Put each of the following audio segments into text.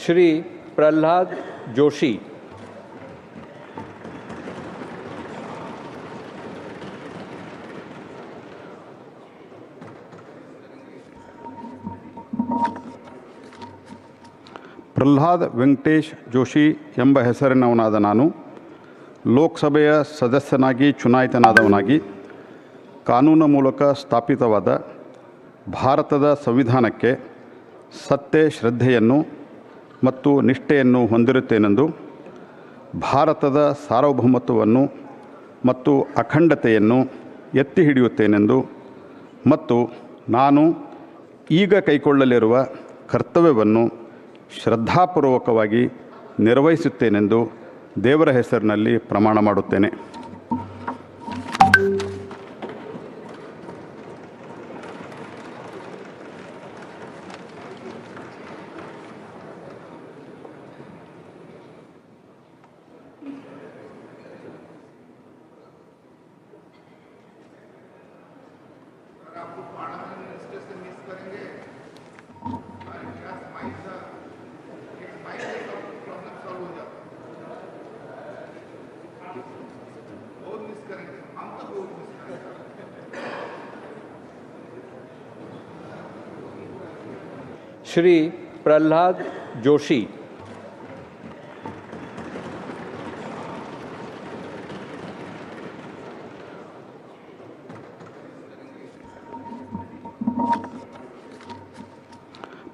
श्री प्रल्हाद जोशी। ಪ್ರಹ್ಲಾದ್ ವೆಂಕಟೇಶ್ ಜೋಶಿ ಎಂಬ ಹೆಸರಿನವನಾದ ನಾನು ಲೋಕಸಭೆಯ ಸದಸ್ಯನಾಗಿ ಚುನಾಯಿತನಾದವನಾಗಿ ಕಾನೂನು ಮೂಲಕ ಸ್ಥಾಪಿತವಾದ ಭಾರತದ ಸಂವಿಧಾನಕ್ಕೆ ಸತ್ಯ ಶ್ರದ್ಧೆಯನ್ನು ಮತ್ತು ನಿಷ್ಠೆಯನ್ನು ಹೊಂದಿರುತ್ತೇನೆಂದು, ಭಾರತದ ಸಾರ್ವಭೌಮತ್ವವನ್ನು ಮತ್ತು ಅಖಂಡತೆಯನ್ನು ಎತ್ತಿ ಹಿಡಿಯುತ್ತೇನೆಂದು ಮತ್ತು ನಾನು ಈಗ ಕೈಗೊಳ್ಳಲಿರುವ ಕರ್ತವ್ಯವನ್ನು ಶ್ರದ್ಧಾಪೂರ್ವಕವಾಗಿ ನಿರ್ವಹಿಸುತ್ತೇನೆಂದು ದೇವರ ಹೆಸರಿನಲ್ಲಿ ಪ್ರಮಾಣ ಮಾಡುತ್ತೇನೆ. श्री प्रल्हाद जोशी।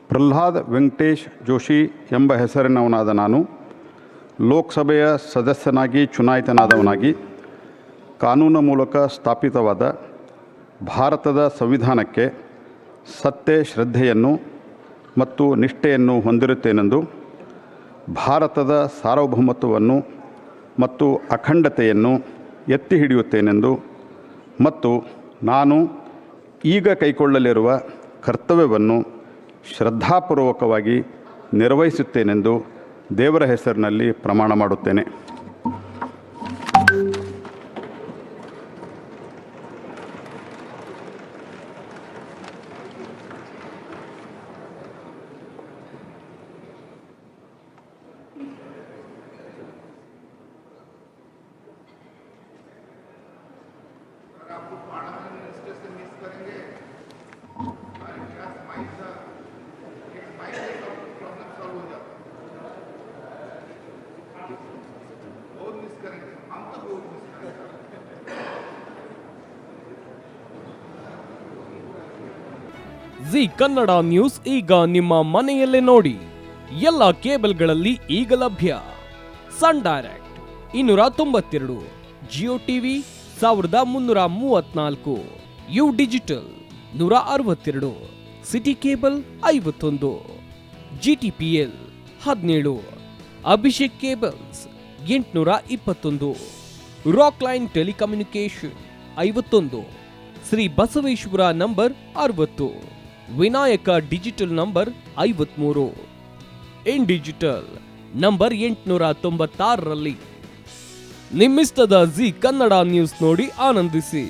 ಪ್ರಹ್ಲಾದ್ ವೆಂಕಟೇಶ್ ಜೋಶಿ ಎಂಬ ಹೆಸರಿನವನಾದ ನಾನು ಲೋಕಸಭೆಯ ಸದಸ್ಯನಾಗಿ ಚುನಾಯಿತನಾದವನಾಗಿ ಕಾನೂನು ಮೂಲಕ ಸ್ಥಾಪಿತವಾದ ಭಾರತದ ಸಂವಿಧಾನಕ್ಕೆ ಸತ್ಯ ಶ್ರದ್ಧೆಯನ್ನು ಮತ್ತು ನಿಷ್ಠೆಯನ್ನು ಹೊಂದಿರುತ್ತೇನೆಂದು, ಭಾರತದ ಸಾರ್ವಭೌಮತ್ವವನ್ನು ಮತ್ತು ಅಖಂಡತೆಯನ್ನು ಎತ್ತಿ ಹಿಡಿಯುತ್ತೇನೆಂದು ಮತ್ತು ನಾನು ಈಗ ಕೈಗೊಳ್ಳಲಿರುವ ಕರ್ತವ್ಯವನ್ನು ಶ್ರದ್ಧಾಪೂರ್ವಕವಾಗಿ ನಿರ್ವಹಿಸುತ್ತೇನೆಂದು ದೇವರ ಹೆಸರಿನಲ್ಲಿ ಪ್ರಮಾಣ ಮಾಡುತ್ತೇನೆ. ಜಿ ಕನ್ನಡ ನ್ಯೂಸ್ ಈಗ ನಿಮ್ಮ ಮನೆಯಲ್ಲೇ ನೋಡಿ. ಎಲ್ಲ ಕೇಬಲ್ಗಳಲ್ಲಿ ಈಗ ಲಭ್ಯ. Sun Direct 292, Jio TV 1334, U digital 162, City cable 51, GTPL 17, Abhishek cables 821, Rock Line telecommunication 51, Shri Basaveshwara number 60, Vinayaka digital number 53, in digital number 896ರಲ್ಲಿ ನಿಮ್ಮಿಸ್ತದ ಜಿ ಕನ್ನಡ ನ್ಯೂಸ್ ನೋಡಿ ಆನಂದಿಸಿ.